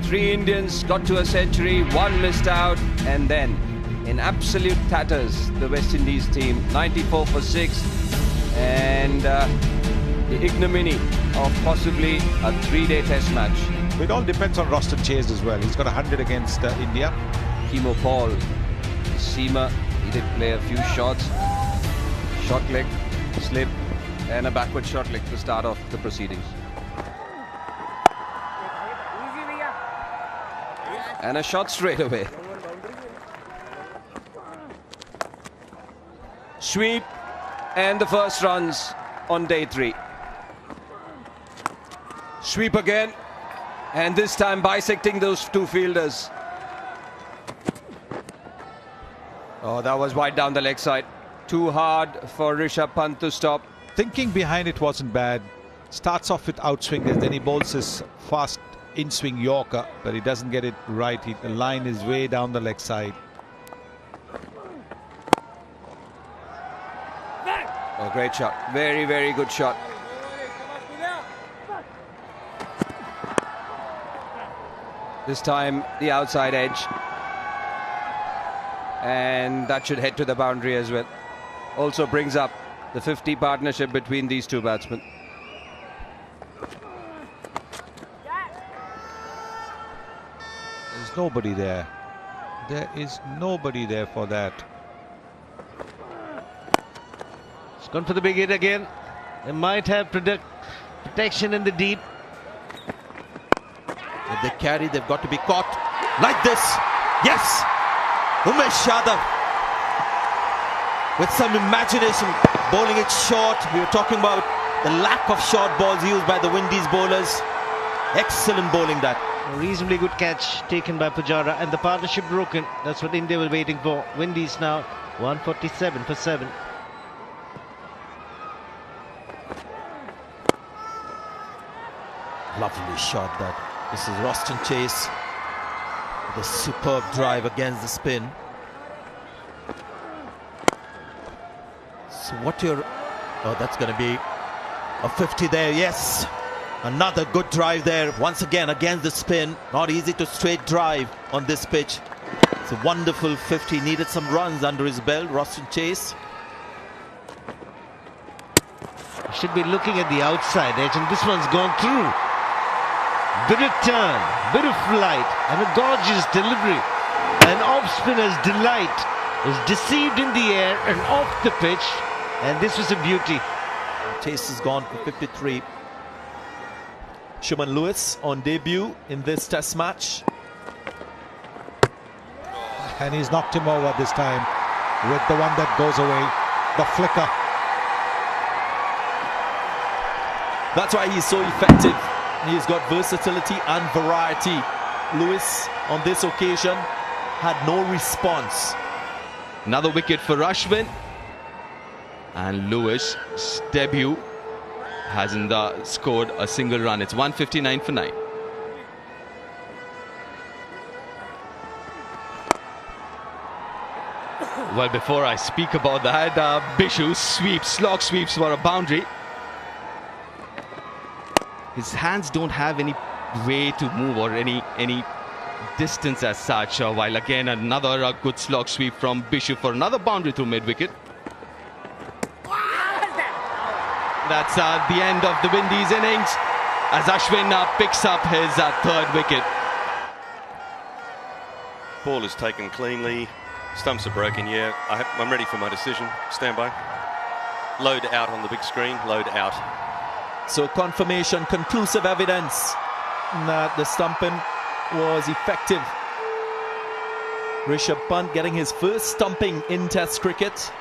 3 Indians got to a century, 1 missed out, and then in absolute tatters, the West Indies team, 94 for 6, and the ignominy of possibly a 3-day test match. It all depends on Roston Chase as well. He's got 100 against India. Kimo Paul, seamer, he did play a few shots. Short leg, slip, and a backward short leg to start off the proceedings. And a shot straight away. Sweep, and the first runs on day 3. Sweep again, and this time bisecting those 2 fielders. Oh, that was wide down the leg side. Too hard for Rishabh Pant to stop. Thinking behind it wasn't bad. Starts off with outswingers, then he bowls his fast in-swing Yorker, but he doesn't get it right. The line is way down the leg side. Oh, great shot. Very, very good shot. This time, the outside edge. And that should head to the boundary as well. Also brings up the 50 partnership between these 2 batsmen. There's nobody there. There is nobody there for that. It's gone for the big hit again. They might have protection in the deep. If they carry, they've got to be caught like this. Yes! Umesh Yadav with some imagination, bowling it short. We were talking about the lack of short balls used by the Windies bowlers. Excellent bowling that. A reasonably good catch taken by Pujara, and the partnership broken. That's what India were waiting for. Windies now 147 for 7. Lovely shot that. This is Roston Chase. The superb drive against the spin. So what you're... Oh, that's going to be a 50 there. Yes. Another good drive there. Once again against the spin. Not easy to straight drive on this pitch. It's a wonderful 50. Needed some runs under his belt. Roston Chase. Should be looking at the outside edge, and this one's gone through. Bit of turn, bit of flight, and a gorgeous delivery. An off-spinner's delight was deceived in the air and off the pitch, and this was a beauty. Chase has gone for 53. Shuman Lewis on debut in this test match. And he's knocked him over this time with the one that goes away, the flicker. That's why he's so effective. He's got versatility and variety. Lewis on this occasion had no response. Another wicket for Ashwin, and Lewis' debut hasn't scored a single run. It's 159 for 9. Well, before I speak about that, Bishu sweeps, slog sweeps for a boundary. His hands don't have any way to move or any distance as such. While again another good slog sweep from Bishu for another boundary through mid-wicket. That's the end of the Windies innings as Ashwin picks up his 3rd wicket. Ball is taken cleanly. Stumps are broken. Yeah, I'm ready for my decision. Stand by. Load out on the big screen. Load out. So confirmation, conclusive evidence that the stumping was effective. Rishabh Pant getting his first stumping in Test cricket,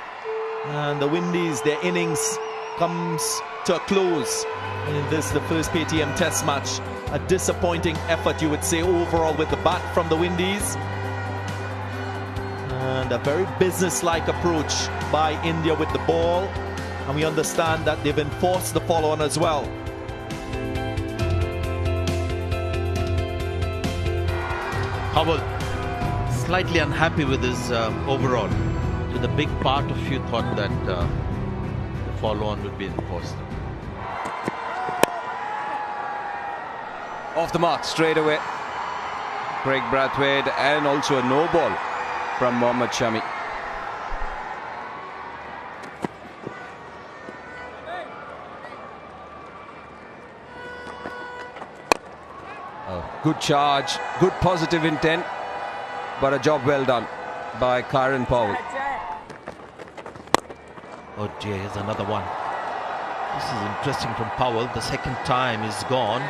and the Windies, their innings comes to a close in this, the first KTM Test match. A disappointing effort, you would say, overall with the bat from the Windies, and a very business-like approach by India with the ball. And we understand that they've enforced the follow-on as well. Howell slightly unhappy with his overall. So the big part of you thought that the follow-on would be enforced. Off the mark straight away. Craig Brathwaite, and also a no ball from Mohammad Shami. Good charge, good positive intent, but a job well done by Kieran Powell. Oh dear, here's another one. This is interesting from Powell. The second time is gone.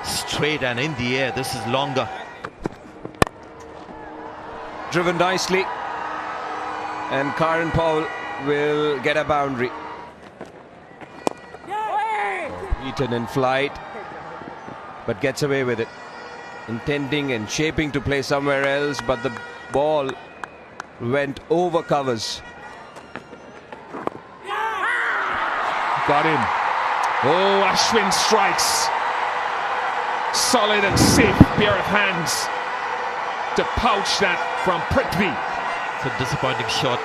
Straight and in the air. This is longer. Driven nicely, and Kieran Powell will get a boundary. Beaten in flight, but gets away with it. Intending and shaping to play somewhere else, but the ball went over covers. Got him. Oh, Ashwin strikes. Solid and safe pair of hands to pouch that from Prithvi. It's a disappointing shot.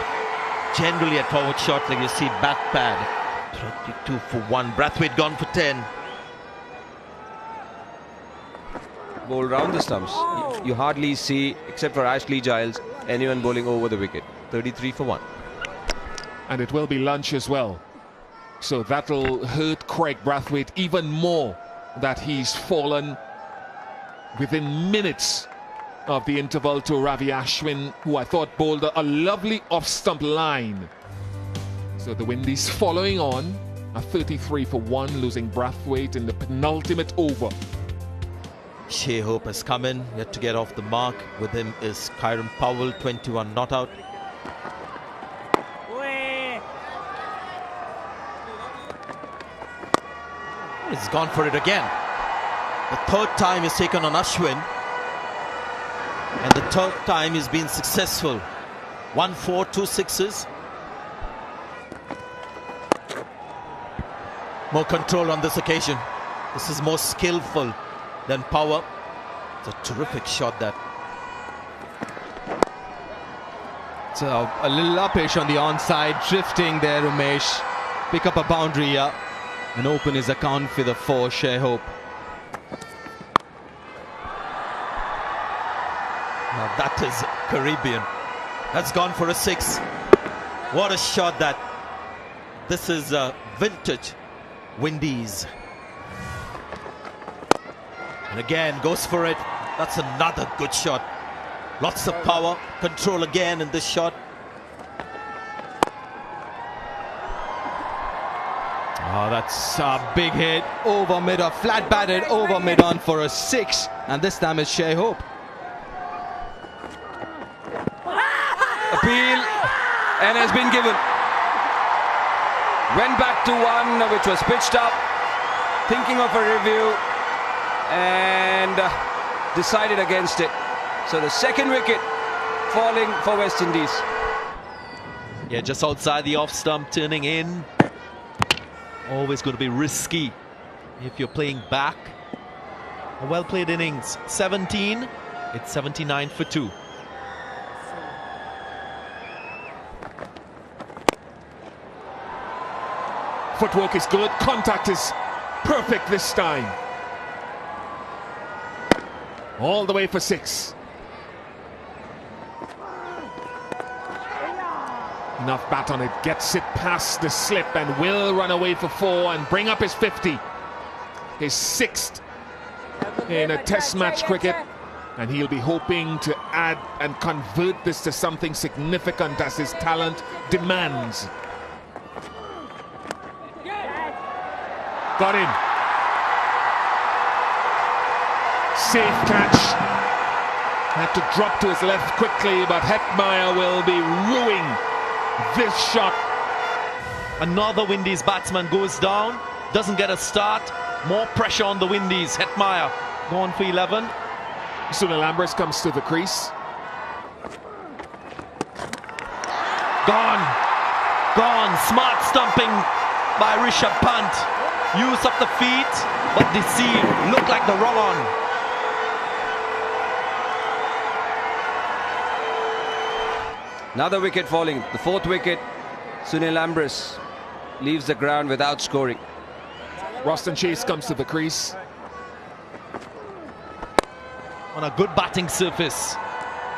Generally at forward shot, like you see, bat pad. 32 for 1. Brathwaite gone for 10. Bowl round the stumps. You hardly see, except for Ashley Giles, anyone bowling over the wicket. 33 for 1. And it will be lunch as well. So that'll hurt Craig Brathwaite even more, that he's fallen within minutes of the interval to Ravi Ashwin, who I thought bowled a lovely off-stump line. So the Windies following on, a 33 for 1, losing Brathwaite in the penultimate over. Shai Hope has come in, yet to get off the mark. With him is Kieran Powell, 21 not out. He's gone for it again. The third time he's taken on Ashwin, and the third time he's been successful. 1-4, 2 sixes. More control on this occasion. This is more skillful than power. It's a terrific shot that. It's a little uppish on the onside, drifting there, Umesh. Pick up a boundary here and open his account for the 4, Shai Hope. Now that is Caribbean. That's gone for a 6. What a shot that. This is vintage Windies. And again, goes for it. That's another good shot. Lots of power. Control again in this shot. Oh, that's a big hit over mid, or flat batted over mid on for a 6, and this time it's Shai Hope. Appeal, and has been given. Went back to 1, which was pitched up, thinking of a review, and decided against it. So the second wicket falling for West Indies. Yeah, just outside the off stump, turning in. Always going to be risky if you're playing back. A well played innings. 17. It's 79 for 2. Footwork is good. Contact is perfect this time. All the way for 6. Enough bat on it, gets it past the slip and will run away for 4 and bring up his 50. His 6th in a test match cricket, and he'll be hoping to add and convert this to something significant as his talent demands. Got him. Safe catch. Had to drop to his left quickly, but Hetmeyer will be ruining this shot. Another Windies batsman goes down, doesn't get a start. More pressure on the Windies. Hetmeyer gone for 11. Sunil Ambrose comes to the crease. Gone. Gone. Smart stumping by Rishabh Pant. Use of the feet, but deceived. Looked like the wrong on. Another wicket falling, the 4th wicket. Sunil Ambrose leaves the ground without scoring. Roston Chase comes to the crease. on a good batting surface.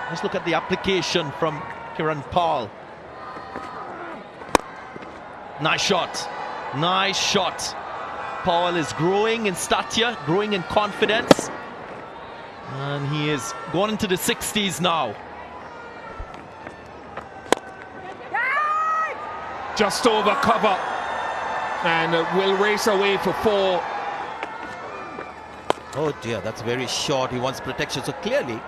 Let's look at the application from Kiran Paul. Nice shot. Nice shot. Paul is growing in stature, growing in confidence. And he is going into the 60s now. Just over cover. And will race away for 4. Oh dear, that's very short. He wants protection. So clearly,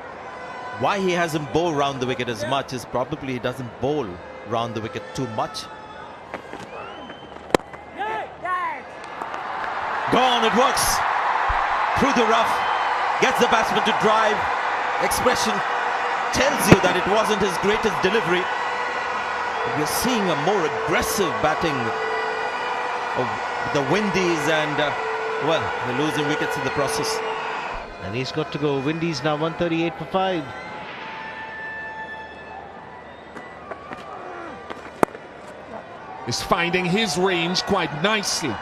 why he hasn't bowled round the wicket as much is probably he doesn't bowl round the wicket too much. Gone, it works. Through the rough. Gets the batsman to drive. Expression tells you that it wasn't his greatest delivery. But we're seeing a more aggressive batting of the Windies, and well, they're losing wickets in the process. And he's got to go. Windies now 138 for 5. Is finding his range quite nicely.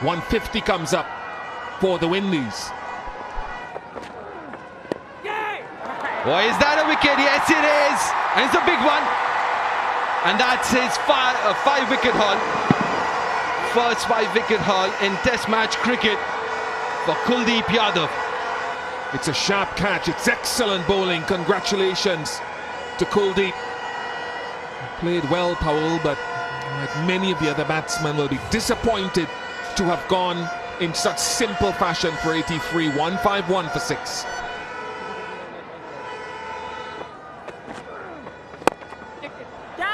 150 comes up for the Windies. Boy, is that a wicket? Yes, it is. And it's a big one. And that's his 5-wicket haul. First 5-wicket haul in Test match cricket for Kuldeep Yadav. It's a sharp catch. It's excellent bowling. Congratulations to Kuldeep. Played well, Powell, but like many of the other batsmen will be disappointed to have gone in such simple fashion for 83. 151 for 6.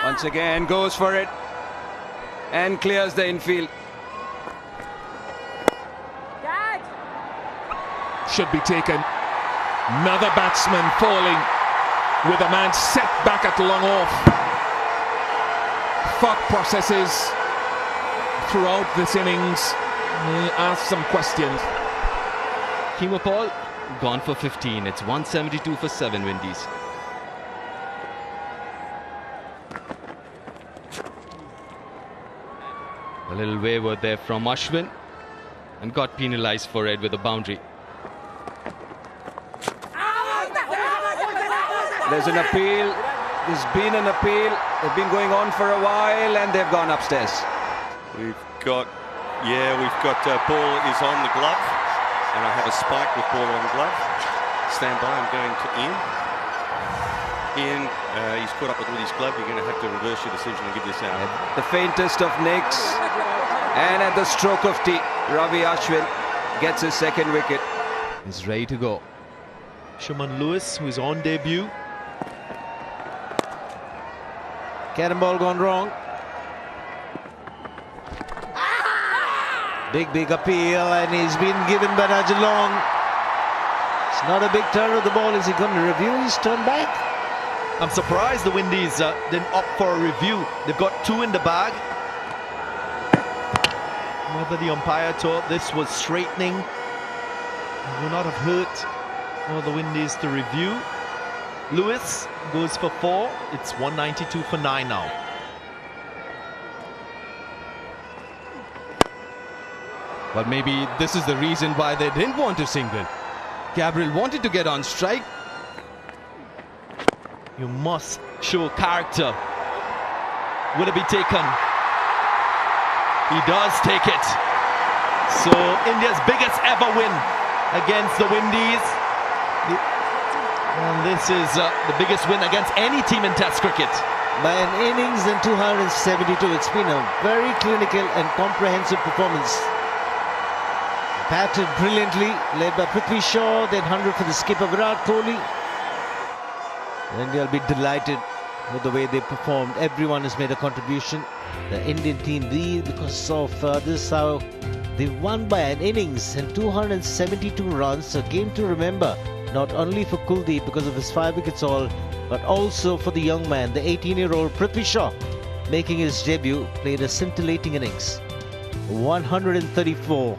Once again goes for it and clears the infield. Should be taken. Another batsman falling with a man set back at long off. Thought processes throughout this innings. Ask some questions. Keemo Paul gone for 15. It's 172 for 7 Windies. A little wayward there from Ashwin and got penalised for it with a boundary. There's an appeal. There's been an appeal. They've been going on for a while and they've gone upstairs. We've got ball is on the glove, and I have a spike with ball on the glove. Stand by, I'm going to Ian. Ian, he's caught up with his glove. You're going to have to reverse your decision and give this out. The faintest of nicks, and at the stroke of tea, Ravi Ashwin gets his 2nd wicket. He's ready to go. Shuman Lewis, who is on debut. Cannonball gone wrong. Big appeal, and he's been given by Rajalong. It's not a big turn of the ball. Is he going to review his turn back? I'm surprised the Windies didn't opt for a review. They've got 2 in the bag. Whether the umpire thought this was straightening, it would not have hurt for the Windies to review. Lewis goes for 4. It's 192 for 9 now. But maybe this is the reason why they didn't want to single. Gabriel wanted to get on strike. You must show character. Will it be taken? He does take it. So India's biggest ever win against the Windies. And this is the biggest win against any team in Test cricket. By an innings and 272. It's been a very clinical and comprehensive performance. Batted brilliantly, led by Prithvi Shaw, then 100 for the skipper Virat Kohli. India will be delighted with the way they performed. Everyone has made a contribution. The Indian team, because of this, how they won by an innings and 272 runs. A game to remember, not only for Kuldeep because of his 5 wickets all, but also for the young man, the 18-year-old Prithvi Shaw, making his debut, played a scintillating innings. 134